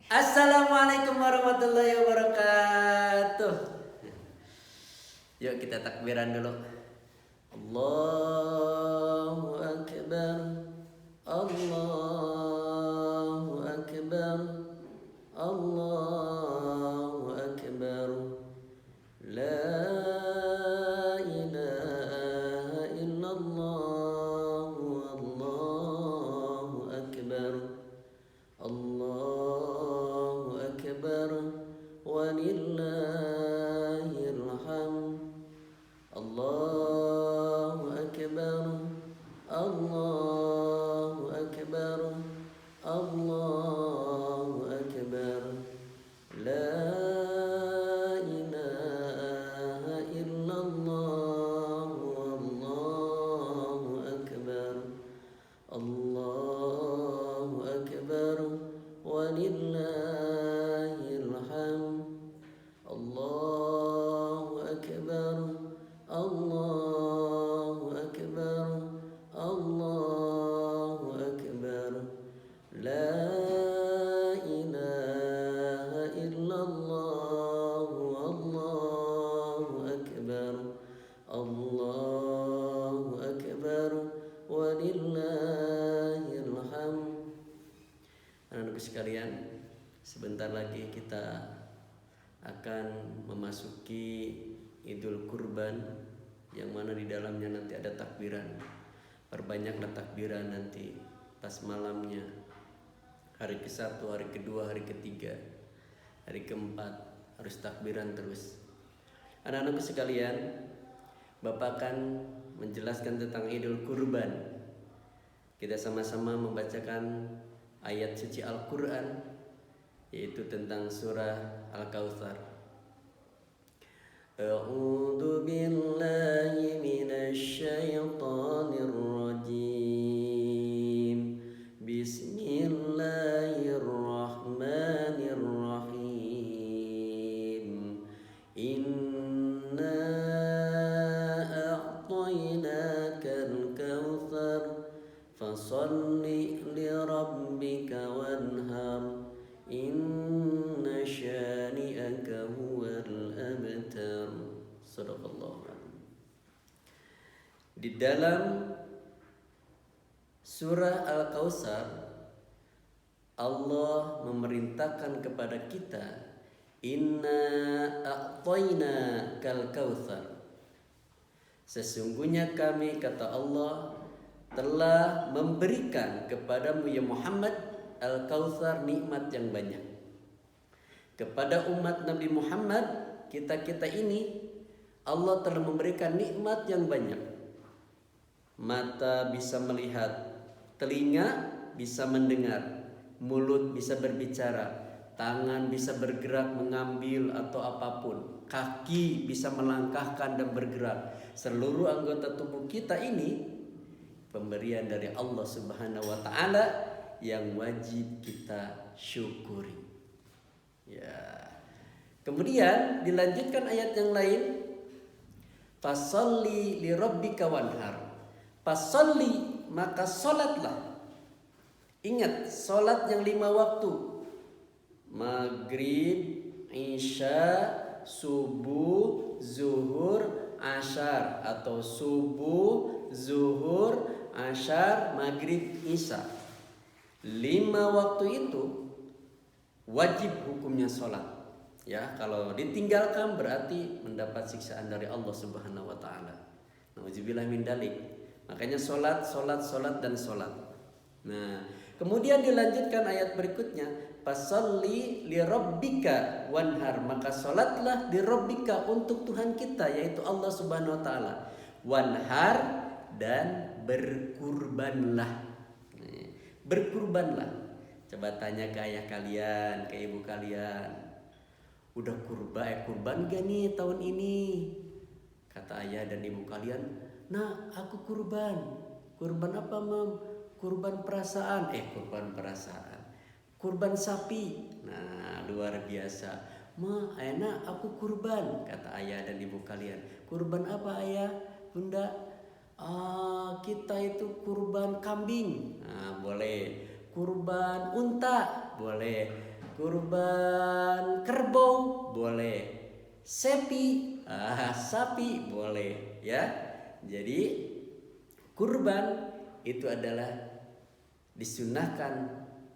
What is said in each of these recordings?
Assalamualaikum warahmatullahi wabarakatuh. Yuk kita takbiran dulu. Allahu Akbar. Allahu Akbar. Allahu Akbar. La ilaha illallah. Allahu Akbar. Allahu Akbar. Walillahil hamd. Allahu Akbar. Allahu Akbar. Allahu Akbar. La ilaha illallah. Allahu Akbar. Allahu Akbar. Walillahil hamd. Allahu Akbar. Allahu Akbar. Allahu Akbar. La ilaha illallah. Allahu Akbar. Allahu Akbar. Walillahil hamd. Anak-anak sekalian, sebentar lagi kita akan memasuki Idul Kurban, yang mana di dalamnya nanti ada takbiran. Perbanyaklah takbiran nanti pas malamnya, hari ke-1, hari ke-2, hari ke-3, hari ke-4 harus takbiran terus. Anak-anak sekalian, Bapak akan menjelaskan tentang Idul Kurban. Kita sama-sama membacakan ayat suci Al-Quran, yaitu tentang surah Al-Kautsar. A'udzu billahi minasy syaithanir rajim. Bismillahirrahmanirrahim. Inna a'tainakal kautsar fasalli lirabbika wanhar. Inna syani'aka huwal abtar. Sadaqallahu a'lam. Di dalam surah Al-Kautsar, Allah memerintahkan kepada kita, inna a'tayna kal kautsar. Sesungguhnya kami, kata Allah, telah memberikan kepadamu ya Muhammad Al-Kautsar, nikmat yang banyak. Kepada umat Nabi Muhammad, kita ini, Allah telah memberikan nikmat yang banyak. Mata bisa melihat, telinga bisa mendengar, mulut bisa berbicara, tangan bisa bergerak mengambil atau apapun, kaki bisa melangkahkan dan bergerak. Seluruh anggota tubuh kita ini pemberian dari Allah Subhanahu wa taala yang wajib kita syukuri. Ya. Kemudian dilanjutkan ayat yang lain, fasalli li rabbika wanhar. Fasalli, maka salatlah. Ingat, salat yang 5 waktu. Maghrib, isya, subuh, zuhur, asyar, atau subuh, zuhur, asyar, maghrib, isya. 5 waktu itu wajib hukumnya sholat. Ya, kalau ditinggalkan berarti mendapat siksaan dari Allah Subhanahu wa taala. Nauzubillah min dalik. Makanya sholat, dan sholat. Nah, kemudian dilanjutkan ayat berikutnya, fasalli li rabbika wanhar, maka sholatlah di rabbika, untuk Tuhan kita, yaitu Allah Subhanahu wa taala. Wanhar, dan berkurbanlah. Berkurbanlah. Coba tanya ke ayah kalian, ke ibu kalian, udah kurban gak nih tahun ini? Kata ayah dan ibu kalian, nah aku kurban. Kurban apa, Mam? Kurban perasaan. Kurban sapi. Nah, luar biasa. Ma, enak aku kurban, kata ayah dan ibu kalian. Kurban apa ayah, bunda? Kita itu kurban kambing. Nah, boleh. Kurban unta, boleh. kurban kerbau boleh, sapi boleh ya. Jadi kurban itu adalah disunahkan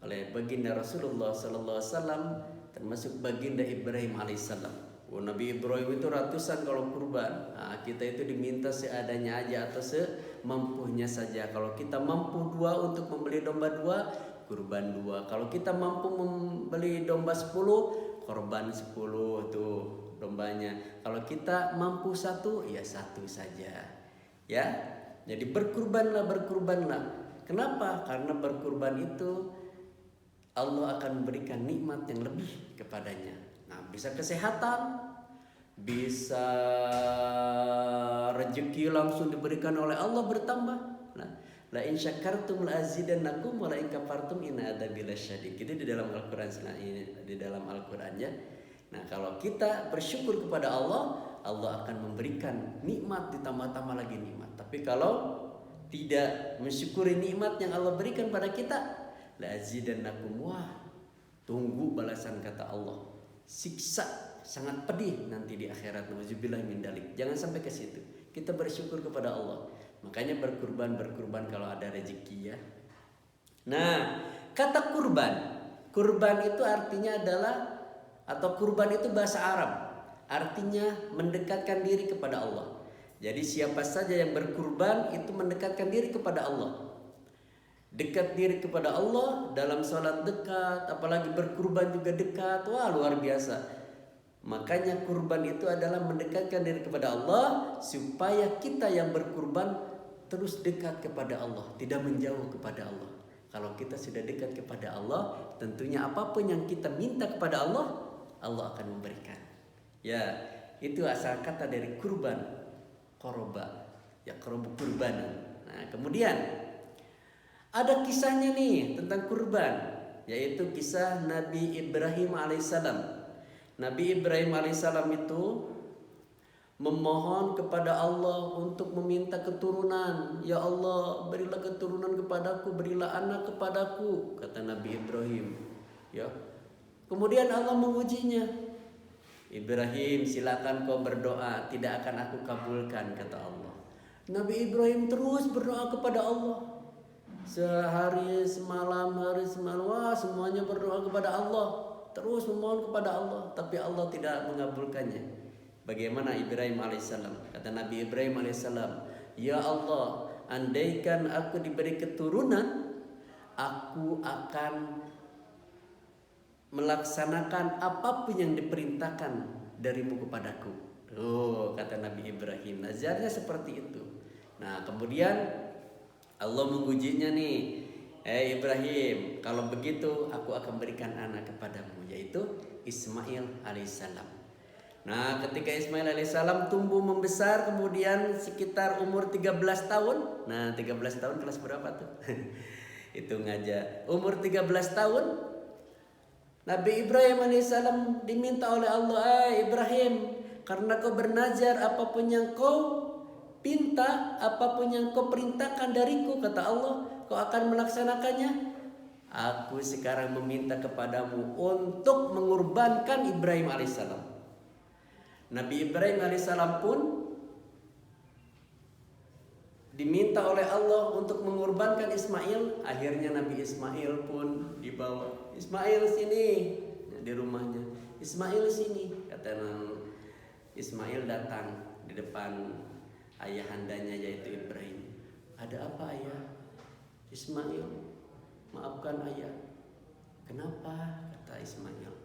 oleh baginda Rasulullah sallallahu alaihi wasallam, termasuk baginda Ibrahim alaihissalam. Nabi Ibrahim itu ratusan kalau kurban. Kita itu diminta seadanya aja atau semampunya saja. Kalau kita mampu 2 untuk membeli domba 2, kurban 2. Kalau kita mampu membeli domba 10, korban 10 tuh dombanya. Kalau kita mampu 1, ya 1 saja. Ya. Jadi berkurbanlah. Kenapa? Karena berkurban itu Allah akan memberikan nikmat yang lebih kepadanya. Nah, bisa kesehatan, bisa rezeki langsung diberikan oleh Allah bertambah. Nah, la in syakartum la azidannakum wa la in kafartum inna adzabi lasyadid. Itu di dalam Al-Qur'an Al-Qur'annya. Nah, kalau kita bersyukur kepada Allah, Allah akan memberikan nikmat ditambah-tambah lagi nikmat. Tapi kalau tidak mensyukuri nikmat yang Allah berikan pada kita, la azidannakum, tunggu balasan kata Allah. Siksa sangat pedih nanti di akhirat. Nauzubillah min dalik. Jangan sampai ke situ. Kita bersyukur kepada Allah. Makanya berkurban kalau ada rezeki ya. Nah, kata kurban itu artinya adalah, atau kurban itu bahasa Arab, artinya mendekatkan diri kepada Allah. Jadi siapa saja yang berkurban itu mendekatkan diri kepada Allah. Dekat diri kepada Allah dalam sholat dekat, apalagi berkurban juga dekat. Wah, luar biasa. Makanya kurban itu adalah mendekatkan diri kepada Allah, supaya kita yang berkurban terus dekat kepada Allah, tidak menjauh kepada Allah. Kalau kita sudah dekat kepada Allah, tentunya apapun yang kita minta kepada Allah, Allah akan memberikan. Ya, itu asal kata dari kurban, qoroba, ya qorobu kurbanan. Nah, kemudian ada kisahnya nih tentang kurban, yaitu kisah Nabi Ibrahim alaihissalam. Nabi Ibrahim alaihissalam itu memohon kepada Allah untuk meminta keturunan. Ya Allah, berilah keturunan kepadaku, berilah anak kepadaku, kata Nabi Ibrahim. Ya. Kemudian Allah mengujinya. Ibrahim, silakan kau berdoa, tidak akan aku kabulkan, kata Allah. Nabi Ibrahim terus berdoa kepada Allah. Sehari semalam, wah, semuanya berdoa kepada Allah, terus memohon kepada Allah, tapi Allah tidak mengabulkannya. Bagaimana Ibrahim alaihissalam? Kata Nabi Ibrahim alaihissalam, ya Allah, andaikan aku diberi keturunan, aku akan melaksanakan apapun yang diperintahkan darimu kepadaku. Kata Nabi Ibrahim, nazarnya seperti itu. Nah, kemudian Allah mengujinya nih, Ibrahim, kalau begitu aku akan berikan anak kepadamu, yaitu Ismail alaihissalam. Nah, ketika Ismail alaihissalam tumbuh membesar, kemudian sekitar umur 13 tahun. Nah, 13 tahun kelas berapa tuh? Hitung aja. Umur 13 tahun, Nabi Ibrahim alaihissalam diminta oleh Allah, Ibrahim, karena kau bernazar, apapun yang kau pinta, apapun yang kau perintahkan dariku, kata Allah, kau akan melaksanakannya. Aku sekarang meminta kepadamu untuk mengorbankan Ibrahim alaihissalam. Nabi Ibrahim alaihissalam pun diminta oleh Allah untuk mengorbankan Ismail. Akhirnya Nabi Ismail pun dibawa. Ismail sini, di rumahnya. Ismail sini, kata Ismail datang di depan ayahandanya yaitu Ibrahim. Ada apa ayah? Ismail, maafkan ayah. Kenapa? Kata Ismail.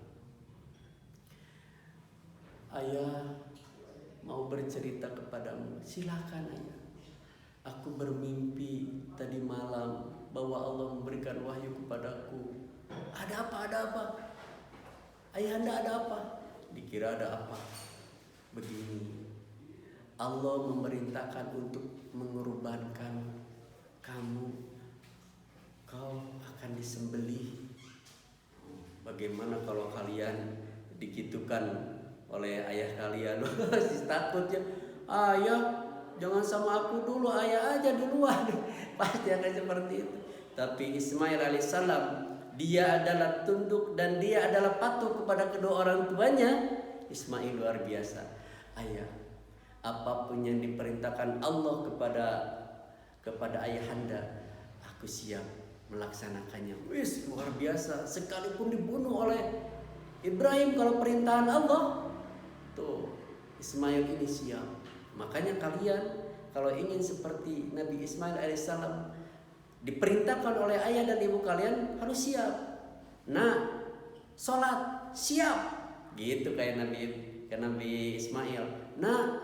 Ayah mau bercerita kepadamu. Silakan ayah. Aku bermimpi tadi malam bahwa Allah memberikan wahyu kepadaku. Ada apa? Ada apa? Ayahanda, ada apa? Dikira ada apa? Begini. Allah memerintahkan untuk mengorbankan kamu. Kau akan disembelih. Bagaimana kalau kalian digitukan oleh ayah kalian? Takutnya, ayah jangan sama aku dulu, ayah aja duluan. Pasti akan seperti itu. Tapi Ismail alaihissalam dia adalah tunduk dan dia adalah patuh kepada kedua orang tuanya, Ismail luar biasa. Ayah, apapun yang diperintahkan Allah kepada ayahanda, aku siap melaksanakannya. Wis, luar biasa. Sekalipun dibunuh oleh Ibrahim, kalau perintahan Allah, tuh Ismail ini siap. Makanya kalian kalau ingin seperti Nabi Ismail alaihissalam, diperintahkan oleh ayah dan ibu kalian, harus siap. Nah, sholat siap, gitu kayak Nabi Ismail. Nah,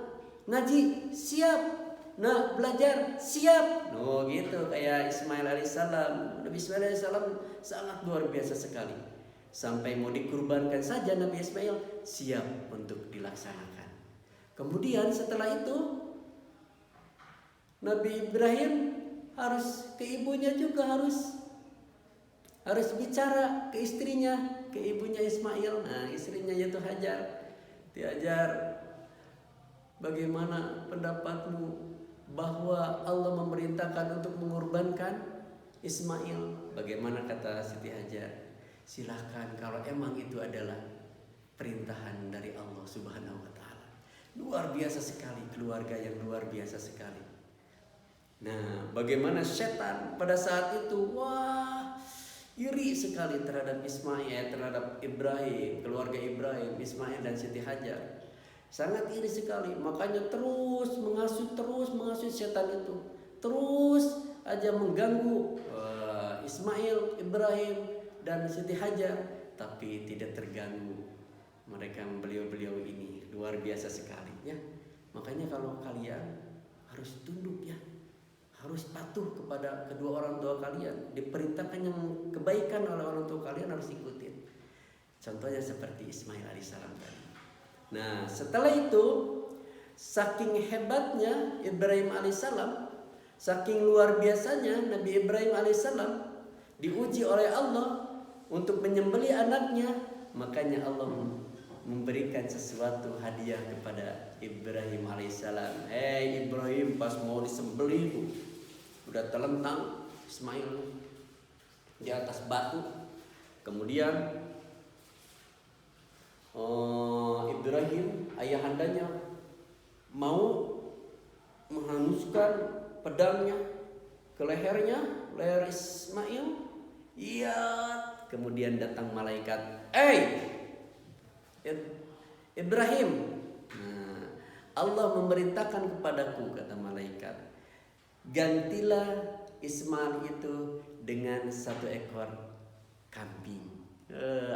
ngaji siap. Nah, belajar siap. No, gitu kayak Ismail alaihissalam. Nabi Ismail alaihissalam sangat luar biasa sekali. Sampai mau dikurbankan saja Nabi Ismail siap untuk dilaksanakan. Kemudian setelah itu Nabi Ibrahim harus ke ibunya juga, harus bicara ke istrinya, ke ibunya Ismail. Nah, istrinya yaitu Hajar. Diajar, bagaimana pendapatmu bahwa Allah memerintahkan untuk mengorbankan Ismail? Bagaimana kata Siti Hajar? Silahkan, kalau emang itu adalah perintahan dari Allah Subhanahu wa Ta'ala. Luar biasa sekali, keluarga yang luar biasa sekali. Nah, bagaimana setan pada saat itu, wah, iri sekali terhadap Ismail, terhadap Ibrahim, keluarga Ibrahim, Ismail dan Siti Hajar. Sangat iri sekali, makanya terus menghasut setan itu. Terus aja mengganggu Ismail, Ibrahim dan Siti Hajar, tapi tidak terganggu mereka, beliau ini luar biasa sekali ya. Makanya kalau kalian harus tunduk ya, harus patuh kepada kedua orang tua kalian. Diperintahkan yang kebaikan oleh orang tua kalian harus ikutin. Contohnya seperti Ismail alaihissalam tadi. Nah, setelah itu saking hebatnya Ibrahim alaihissalam, saking luar biasanya Nabi Ibrahim alaihissalam diuji oleh Allah untuk menyembelih anaknya, makanya Allah memberikan sesuatu hadiah kepada Ibrahim alaihissalam. Ibrahim, pas mau disembelih udah terlentang Ismail di atas batu. Kemudian Ibrahim ayahandanya mau menghanguskan pedangnya ke leher Ismail. Iya, kemudian datang malaikat. Ibrahim, nah, Allah memerintahkan kepadaku, kata malaikat, gantilah Ismail itu dengan 1 ekor kambing.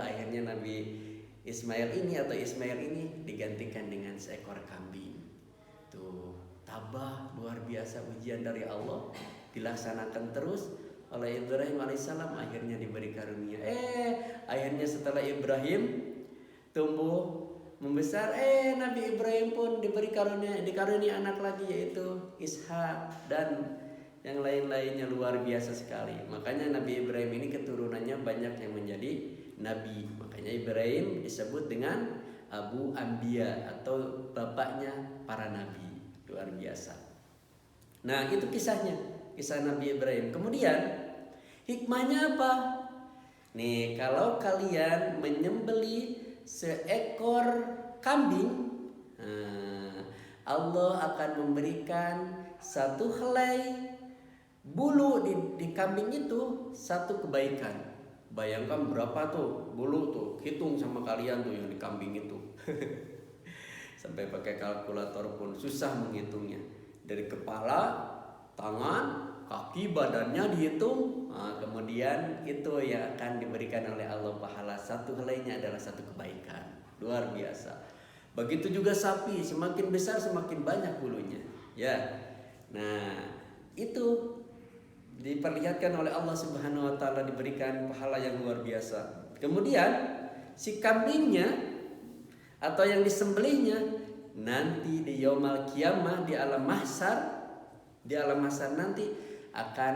Akhirnya Nabi Ismail ini digantikan dengan seekor kambing. Tuh, tabah, luar biasa ujian dari Allah, dilaksanakan terus oleh Ibrahim alaihissalam, akhirnya diberi karunia. Akhirnya setelah Ibrahim tumbuh membesar, Nabi Ibrahim pun dikaruniai anak lagi, yaitu Ishak dan yang lain-lainnya. Luar biasa sekali. Makanya Nabi Ibrahim ini keturunannya banyak yang menjadi nabi. Makanya Ibrahim disebut dengan Abu Anbiya atau bapaknya para nabi. Luar biasa. Nah, itu kisah Nabi Ibrahim. Kemudian hikmahnya apa? Nih, kalau kalian menyembelih seekor kambing, Allah akan memberikan 1 helai bulu di kambing itu 1 kebaikan. Bayangkan berapa tuh bulu tuh, hitung sama kalian tuh yang di kambing itu. Sampai pakai kalkulator pun susah menghitungnya. Dari kepala, tangan, kaki, badannya dihitung. Nah, kemudian itu yang akan diberikan oleh Allah pahala. 1 helainya adalah 1 kebaikan. Luar biasa. Begitu juga sapi, semakin besar semakin banyak bulunya. Ya. Nah, itu diperlihatkan oleh Allah Subhanahu wa Ta'ala, diberikan pahala yang luar biasa. Kemudian si kambingnya atau yang disembelihnya nanti di yaumul qiyamah, di alam mahsyar nanti akan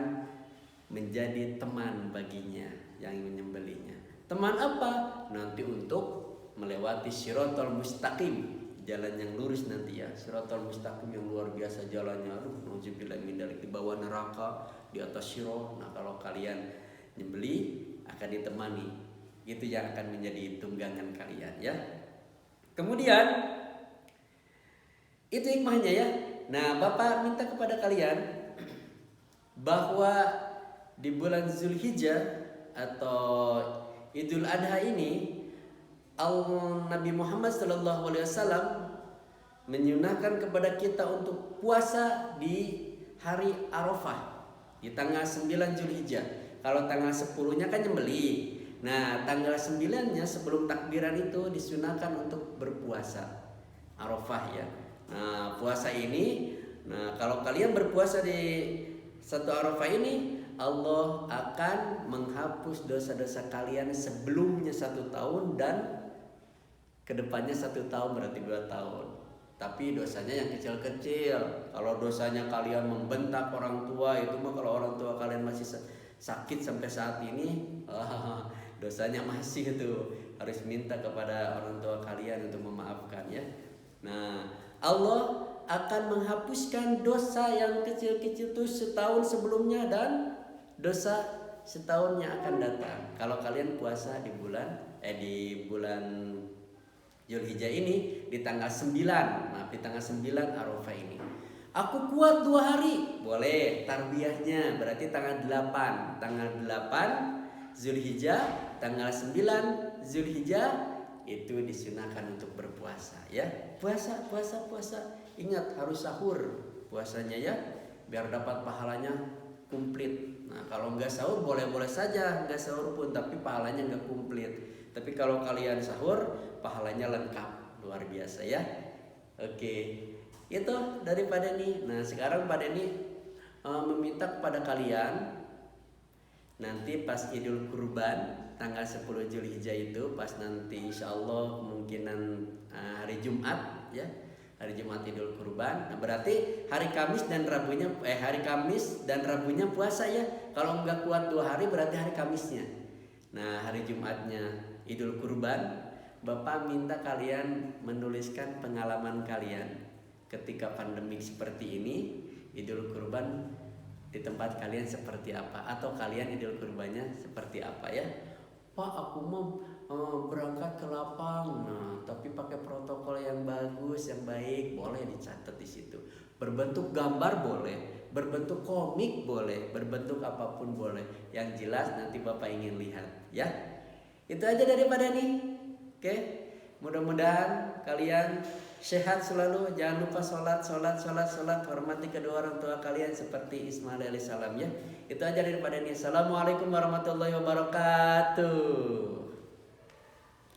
menjadi teman baginya yang menyembelihnya. Teman apa? Nanti untuk melewati Shiratal Mustaqim, jalan yang lurus nanti ya. Shiratal Mustaqim yang luar biasa jalannya. Nauzubillah min dzalik, di bawah neraka, di atas Shirah. Nah, kalau kalian nyembelih akan ditemani. Itu yang akan menjadi tunggangan kalian ya. Kemudian itu hikmahnya ya. Nah, Bapak minta kepada kalian bahwa di bulan Zulhijjah atau Idul Adha ini Nabi Muhammad SAW menyunahkan kepada kita untuk puasa di hari Arafah di tanggal 9 Zulhijjah. Kalau tanggal 10-nya kan nyembeli. Nah, tanggal 9-nya sebelum takbiran itu disunahkan untuk berpuasa Arafah ya. Nah, puasa ini, kalau kalian berpuasa di satu Arafah ini, Allah akan menghapus dosa-dosa kalian sebelumnya 1 tahun dan kedepannya 1 tahun, berarti 2 tahun. Tapi dosanya yang kecil-kecil. Kalau dosanya kalian membentak orang tua, itu mah kalau orang tua kalian masih sakit sampai saat ini, dosanya masih itu. Harus minta kepada orang tua kalian untuk memaafkan ya. Nah, Allah akan menghapuskan dosa yang kecil-kecil itu setahun sebelumnya dan dosa setahun yang akan datang. Kalau kalian puasa di bulan Zulhijjah ini di tanggal 9, di tanggal 9 Arafah ini. Aku kuat 2 hari, boleh tarbiyahnya berarti tanggal 8 Zulhijjah, tanggal 9 Zulhijjah itu disunahkan untuk berpuasa ya. Puasa. Ingat harus sahur puasanya ya, biar dapat pahalanya komplit. Nah, kalau enggak sahur boleh-boleh saja, enggak sahur pun tapi pahalanya enggak komplit. Tapi kalau kalian sahur, pahalanya lengkap, luar biasa ya. Oke. Itu dari Pak Denny. Nah, sekarang Pak Denny meminta kepada kalian nanti pas Idul Kurban tanggal 10 Zulhijjah itu, pas nanti insyaallah kemungkinan hari Jumat ya, hari Jumat Idul Kurban. Nah, berarti hari Kamis dan Rabunya puasa ya. Kalau enggak kuat 2 hari berarti hari Kamisnya. Nah, hari Jumatnya Idul Kurban, Bapak minta kalian menuliskan pengalaman kalian ketika pandemik seperti ini. Idul Kurban di tempat kalian seperti apa, atau kalian Idul Kurbannya seperti apa ya. Pak, aku mau berangkat ke lapang, tapi pakai protokol yang bagus, yang baik, boleh dicatat di situ. Berbentuk gambar boleh, berbentuk komik boleh, berbentuk apapun boleh. Yang jelas nanti Bapak ingin lihat ya. Itu aja daripada nih. Oke. Mudah-mudahan kalian sehat selalu. Jangan lupa sholat. Hormati kedua orang tua kalian seperti Ismail alaihissalam ya. Itu aja daripada ini. Assalamualaikum warahmatullahi wabarakatuh.